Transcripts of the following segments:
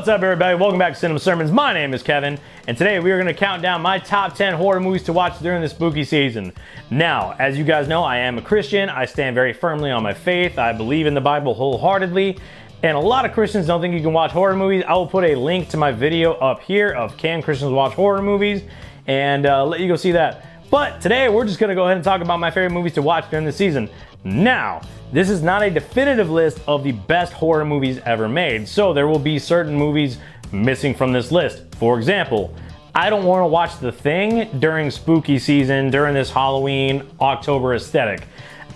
What's up, everybody? Welcome back to Cinema Sermons. My name is Kevin, and today we are going to count down my top 10 horror movies to watch during the spooky season. Now, as you guys know, I am a Christian. I stand very firmly on my faith. I believe in the Bible wholeheartedly, and a lot of Christians don't think you can watch horror movies. I will put a link to my video up here of Can Christians Watch Horror Movies, and let you go see that. But today, we're just going to go ahead and talk about my favorite movies to watch during the season. Now, this is not a definitive list of the best horror movies ever made, so there will be certain movies missing from this list. For example, I don't want to watch The Thing during spooky season, during this Halloween, October aesthetic.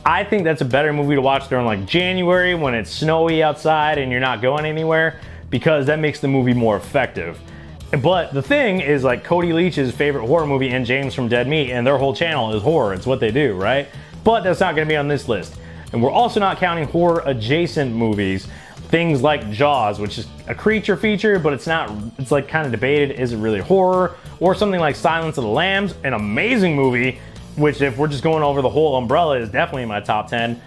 I think that's a better movie to watch during like January when it's snowy outside and you're not going anywhere, because that makes the movie more effective. But The Thing is like Cody Leach's favorite horror movie and James from Dead Meat, and their whole channel is horror. It's what they do, right? But that's not going to be on this list. And we're also not counting horror adjacent movies. Things like Jaws, which is a creature feature, but it's not, it's like kind of debated, is it really horror? Or something like Silence of the Lambs, an amazing movie, which if we're just going over the whole umbrella is definitely in my top 10.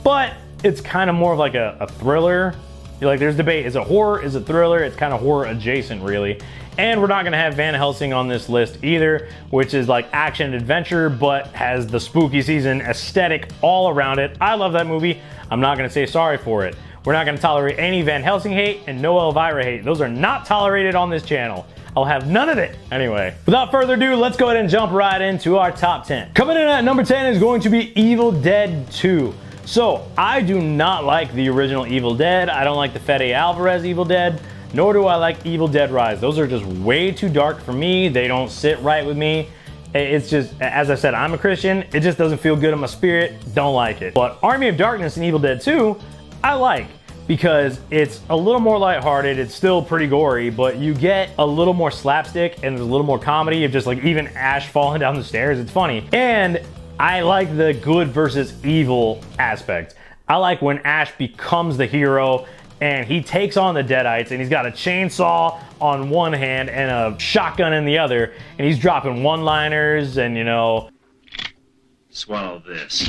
But it's kind of more of like a thriller. Like there's debate, is it horror, is it thriller? It's kind of horror adjacent really. And we're not gonna have Van Helsing on this list either, which is like action adventure, but has the spooky season aesthetic all around it. I love that movie. I'm not gonna say sorry for it. We're not gonna tolerate any Van Helsing hate and no Elvira hate. Those are not tolerated on this channel. I'll have none of it. Anyway, without further ado, let's go ahead and jump right into our top 10. Coming in at number 10 is going to be Evil Dead 2. So, I do not like the original Evil Dead. I don't like the Fede Alvarez Evil Dead, nor do I like Evil Dead Rise. Those are just way too dark for me. They don't sit right with me. It's just, as I said, I'm a Christian. It just doesn't feel good in my spirit. Don't like it. But Army of Darkness and Evil Dead 2, I like, because it's a little more lighthearted. It's still pretty gory, but you get a little more slapstick and there's a little more comedy of just like even Ash falling down the stairs. It's funny. And I like the good versus evil aspect. I like when Ash becomes the hero and he takes on the Deadites and he's got a chainsaw on one hand and a shotgun in the other, and he's dropping one-liners and, you know, swallow this.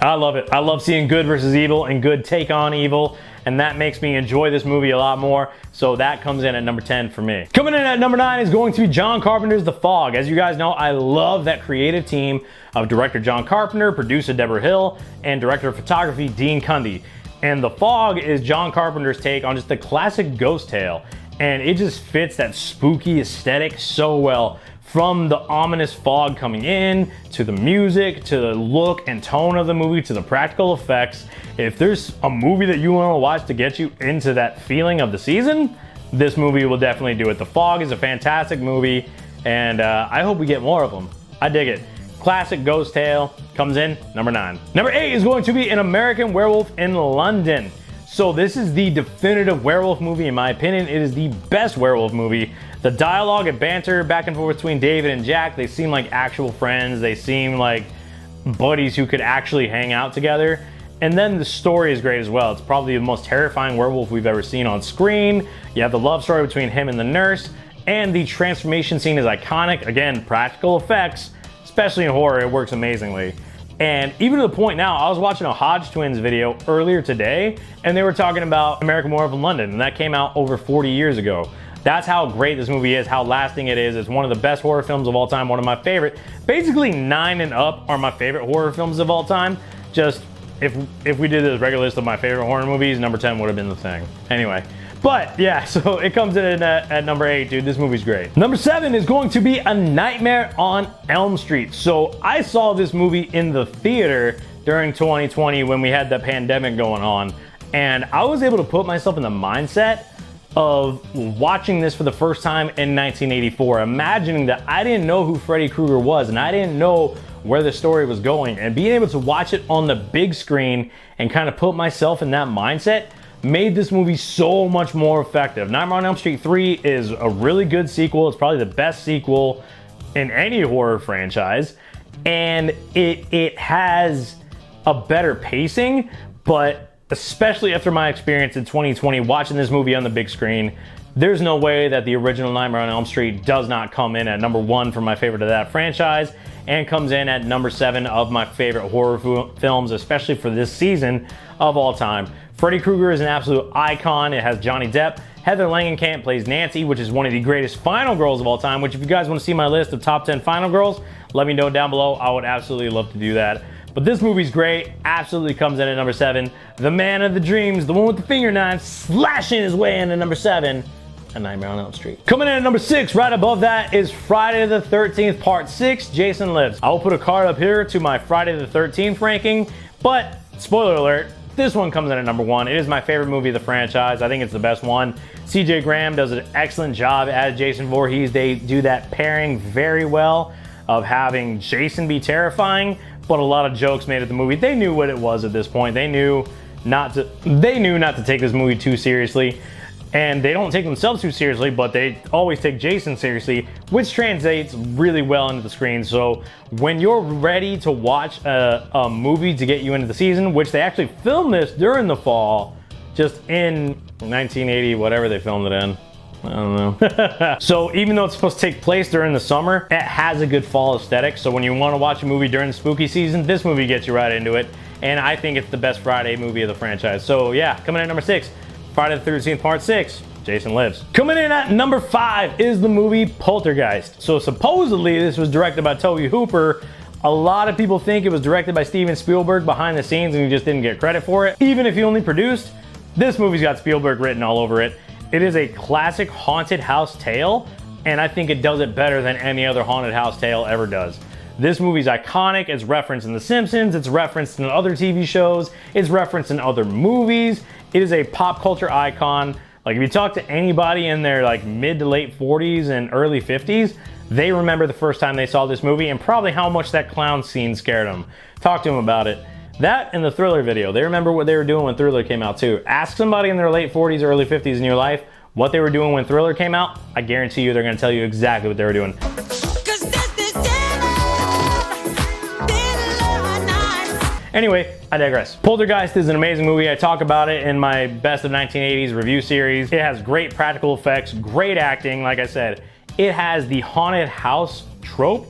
I love it. I love seeing good versus evil and good take on evil, and that makes me enjoy this movie a lot more. So that comes in at number 10 for me. Coming in at number 9 is going to be John Carpenter's The Fog. As you guys know, I love that creative team of director John Carpenter, producer Deborah Hill, and director of photography Dean Cundey. And The Fog is John Carpenter's take on just the classic ghost tale, and it just fits that spooky aesthetic so well. From the ominous fog coming in, to the music, to the look and tone of the movie, to the practical effects. If there's a movie that you want to watch to get you into that feeling of the season, this movie will definitely do it. The Fog is a fantastic movie, and I hope we get more of them. I dig it. Classic ghost tale comes in number 9. Number 8 is going to be An American Werewolf in London. So this is the definitive werewolf movie in my opinion. It is the best werewolf movie. The dialogue and banter back and forth between David and Jack, they seem like actual friends. They seem like buddies who could actually hang out together. And then the story is great as well. It's probably the most terrifying werewolf we've ever seen on screen. You have the love story between him and the nurse, and the transformation scene is iconic. Again, practical effects, especially in horror, it works amazingly. And even to the point now, I was watching a Hodge Twins video earlier today, and they were talking about American Werewolf in London, and that came out over 40 years ago. That's how great this movie is, how lasting it is. It's one of the best horror films of all time, one of my favorite. Basically 9 and up are my favorite horror films of all time. Just, if we did this regular list of my favorite horror movies, number 10 would have been The Thing. Anyway. But yeah, so it comes in at number 8, dude. This movie's great. Number 7 is going to be A Nightmare on Elm Street. So I saw this movie in the theater during 2020 when we had the pandemic going on. And I was able to put myself in the mindset of watching this for the first time in 1984, imagining that I didn't know who Freddy Krueger was and I didn't know where the story was going, and being able to watch it on the big screen and kind of put myself in that mindset made this movie so much more effective. Nightmare on Elm Street 3 is a really good sequel. It's probably the best sequel in any horror franchise, and it has a better pacing, but especially after my experience in 2020 watching this movie on the big screen, there's no way that the original Nightmare on Elm Street does not come in at number 1 for my favorite of that franchise, and comes in at number 7 of my favorite horror films, especially for this season of all time. Freddy Krueger is an absolute icon. It has Johnny Depp. Heather Langenkamp plays Nancy, which is one of the greatest final girls of all time, which if you guys want to see my list of top 10 final girls, let me know down below. I would absolutely love to do that. But this movie's great, absolutely comes in at number 7. The man of the dreams, the one with the finger knife, slashing his way into number 7. A Nightmare on Elm Street. Coming in at number 6, right above that, is Friday the 13th Part 6, Jason Lives. I will put a card up here to my Friday the 13th ranking, but spoiler alert, this one comes in at number 1. It is my favorite movie of the franchise. I think it's the best one. CJ Graham does an excellent job as Jason Voorhees. They do that pairing very well of having Jason be terrifying, but a lot of jokes made at the movie. They knew what it was at this point. They knew not to take this movie too seriously. And they don't take themselves too seriously, but they always take Jason seriously, which translates really well into the screen. So when you're ready to watch a movie to get you into the season, which they actually filmed this during the fall, just in 1980, whatever they filmed it in. I don't know. So even though it's supposed to take place during the summer, it has a good fall aesthetic. So when you want to watch a movie during the spooky season, this movie gets you right into it. And I think it's the best Friday movie of the franchise. So yeah, coming in at number 6. Friday the 13th Part 6, Jason Lives. Coming in at number 5 is the movie Poltergeist. So supposedly this was directed by Tobe Hooper. A lot of people think it was directed by Steven Spielberg behind the scenes and he just didn't get credit for it. Even if he only produced, this movie's got Spielberg written all over it. It is a classic haunted house tale, and I think it does it better than any other haunted house tale ever does. This movie's iconic. It's referenced in The Simpsons. It's referenced in other TV shows. It's referenced in other movies. It is a pop culture icon. Like if you talk to anybody in their like mid to late 40s and early 50s, they remember the first time they saw this movie and probably how much that clown scene scared them. Talk to them about it. That and the Thriller video. They remember what they were doing when Thriller came out too. Ask somebody in their late 40s, early 50s in your life what they were doing when Thriller came out. I guarantee you they're gonna tell you exactly what they were doing. Anyway, I digress. Poltergeist is an amazing movie. I talk about it in my Best of 1980s review series. It has great practical effects, great acting. Like I said, it has the haunted house trope,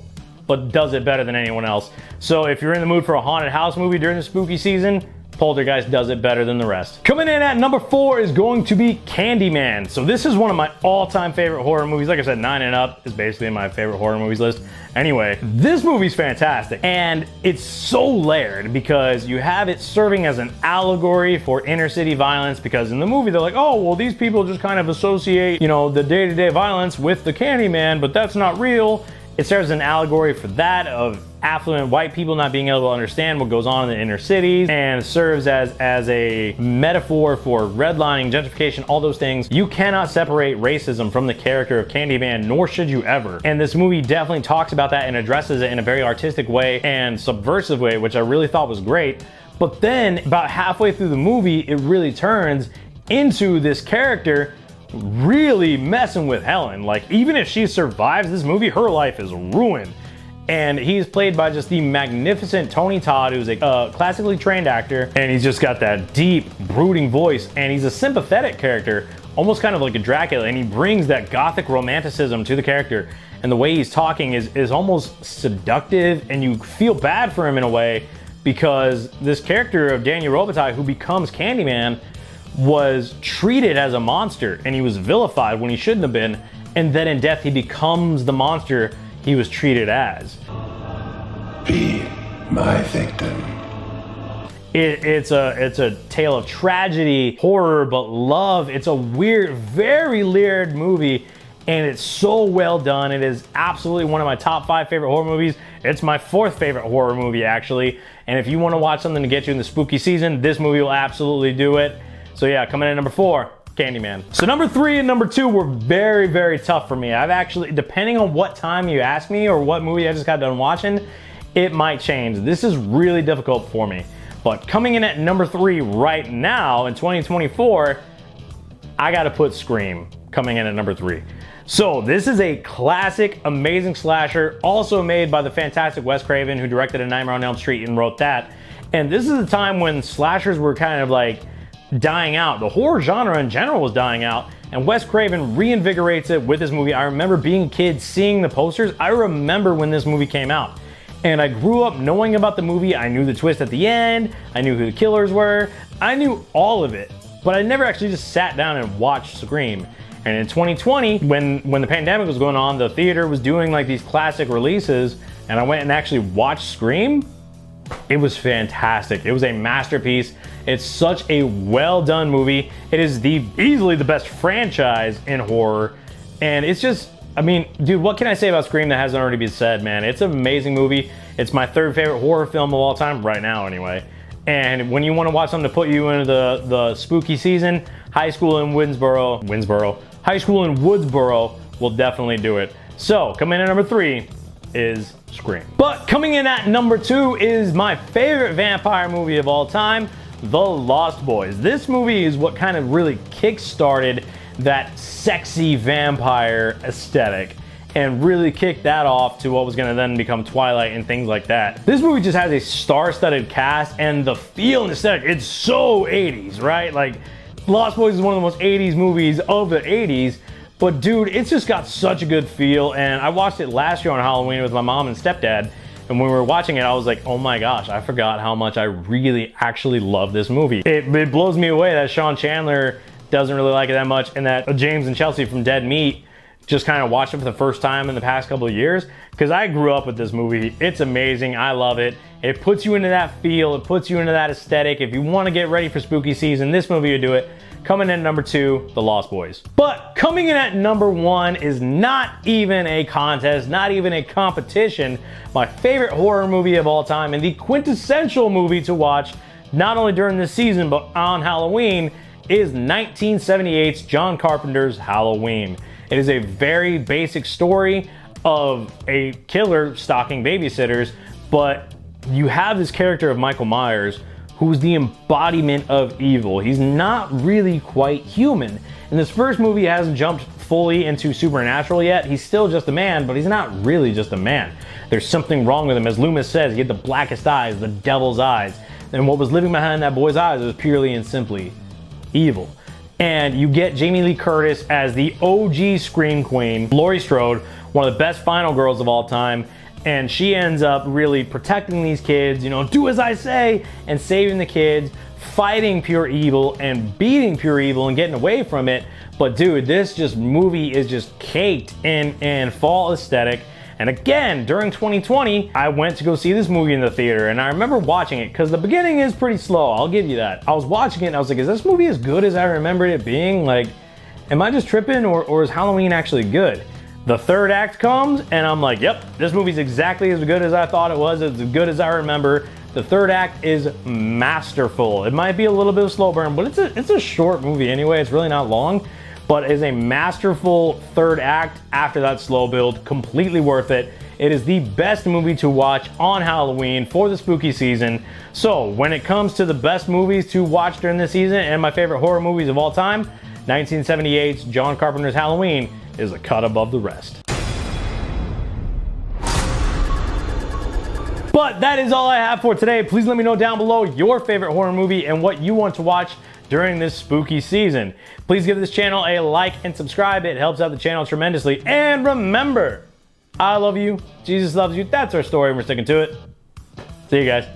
but does it better than anyone else. So if you're in the mood for a haunted house movie during the spooky season, Poltergeist does it better than the rest. Coming in at number 4 is going to be Candyman. So this is one of my all-time favorite horror movies. Like I said, 9 and Up is basically in my favorite horror movies list. Anyway, this movie's fantastic, and it's so layered because you have it serving as an allegory for inner city violence, because in the movie they're like, oh, well, these people just kind of associate, you know, the day-to-day violence with the Candyman, but that's not real. It serves as an allegory for that, of affluent white people not being able to understand what goes on in the inner cities, and serves as a metaphor for redlining, gentrification, all those things. You cannot separate racism from the character of Candyman, nor should you ever. And this movie definitely talks about that and addresses it in a very artistic way and subversive way, which I really thought was great. But then about halfway through the movie, it really turns into this character really messing with Helen. Like, even if she survives this movie, her life is ruined. And he's played by just the magnificent Tony Todd, who's a classically trained actor, and he's just got that deep, brooding voice, and he's a sympathetic character, almost kind of like a Dracula, and he brings that gothic romanticism to the character, and the way he's talking is almost seductive, and you feel bad for him in a way, because this character of Daniel Robitaille, who becomes Candyman, was treated as a monster, and he was vilified when he shouldn't have been, and then in death he becomes the monster he was treated as. Be my victim. It's a tale of tragedy, horror, but love. It's a weird, very layered movie, and it's so well done. It is absolutely one of my top 5 favorite horror movies. It's my 4th favorite horror movie, actually. And if you want to watch something to get you in the spooky season, this movie will absolutely do it. So yeah, coming in at number 4, Candyman. So number 3 and number 2 were very, very tough for me. I've actually, depending on what time you ask me or what movie I just got done watching, it might change. This is really difficult for me. But coming in at number 3 right now in 2024, I gotta put Scream coming in at number 3. So this is a classic, amazing slasher, also made by the fantastic Wes Craven, who directed A Nightmare on Elm Street and wrote that. And this is a time when slashers were kind of like dying out. The horror genre in general was dying out, and Wes Craven reinvigorates it with this movie. I remember being a kid seeing the posters. I remember when this movie came out. And I grew up knowing about the movie. I knew the twist at the end. I knew who the killers were. I knew all of it. But I never actually just sat down and watched Scream. And in 2020, when the pandemic was going on, the theater was doing like these classic releases, and I went and actually watched Scream. It was fantastic. It was a masterpiece. It's such a well done movie. It is easily the best franchise in horror. And it's just, I mean, dude, what can I say about Scream that hasn't already been said, man? It's an amazing movie. It's my third favorite horror film of all time, right now anyway. And when you want to watch something to put you into the spooky season, High School in Woodsboro will definitely do it. So, coming in at number 3 is Scream. But coming in at number 2 is my favorite vampire movie of all time, The Lost Boys. This movie is what kind of really kick-started that sexy vampire aesthetic and really kicked that off to what was going to then become Twilight and things like that. This movie just has a star-studded cast, and the feel and aesthetic, it's so 80s, right? Like, Lost Boys is one of the most 80s movies of the 80s, but dude, it's just got such a good feel. And I watched it last year on Halloween with my mom and stepdad, and when we were watching it, I was like, oh my gosh, I forgot how much I really actually love this movie. It blows me away that Sean Chandler doesn't really like it that much, and that James and Chelsea from Dead Meat just kind of watched it for the first time in the past couple of years, because I grew up with this movie. It's amazing. I love it. It puts you into that feel. It puts you into that aesthetic. If you want to get ready for spooky season, this movie will do it. Coming in at number 2, The Lost Boys. But coming in at number 1 is not even a contest, not even a competition. My favorite horror movie of all time, and the quintessential movie to watch not only during this season but on Halloween, is 1978's John Carpenter's Halloween. It is a very basic story of a killer stalking babysitters, but you have this character of Michael Myers, who's the embodiment of evil. He's not really quite human. In this first movie, he hasn't jumped fully into supernatural yet. He's still just a man, but he's not really just a man. There's something wrong with him. As Loomis says, he had the blackest eyes, the devil's eyes. And what was living behind that boy's eyes was purely and simply evil. And you get Jamie Lee Curtis as the OG Scream Queen, Laurie Strode, one of the best final girls of all time. And she ends up really protecting these kids, you know, do as I say, and saving the kids, fighting pure evil and beating pure evil and getting away from it. But dude, this movie is just caked in fall aesthetic. And again, during 2020, I went to go see this movie in the theater, and I remember watching it because the beginning is pretty slow, I'll give you that. I was watching it and I was like, is this movie as good as I remembered it being? Like, am I just tripping, or is Halloween actually good? The third act comes and I'm like, yep, this movie's exactly as good as I thought it was, as good as I remember. The third act is masterful. It might be a little bit of a slow burn, but it's a short movie anyway, it's really not long. But is a masterful third act after that slow build, completely worth it. It is the best movie to watch on Halloween for the spooky season. So when it comes to the best movies to watch during this season and my favorite horror movies of all time, 1978's John Carpenter's Halloween is a cut above the rest. But that is all I have for today. Please let me know down below your favorite horror movie and what you want to watch during this spooky season. Please give this channel a like and subscribe. It helps out the channel tremendously. And remember, I love you, Jesus loves you. That's our story and we're sticking to it. See you guys.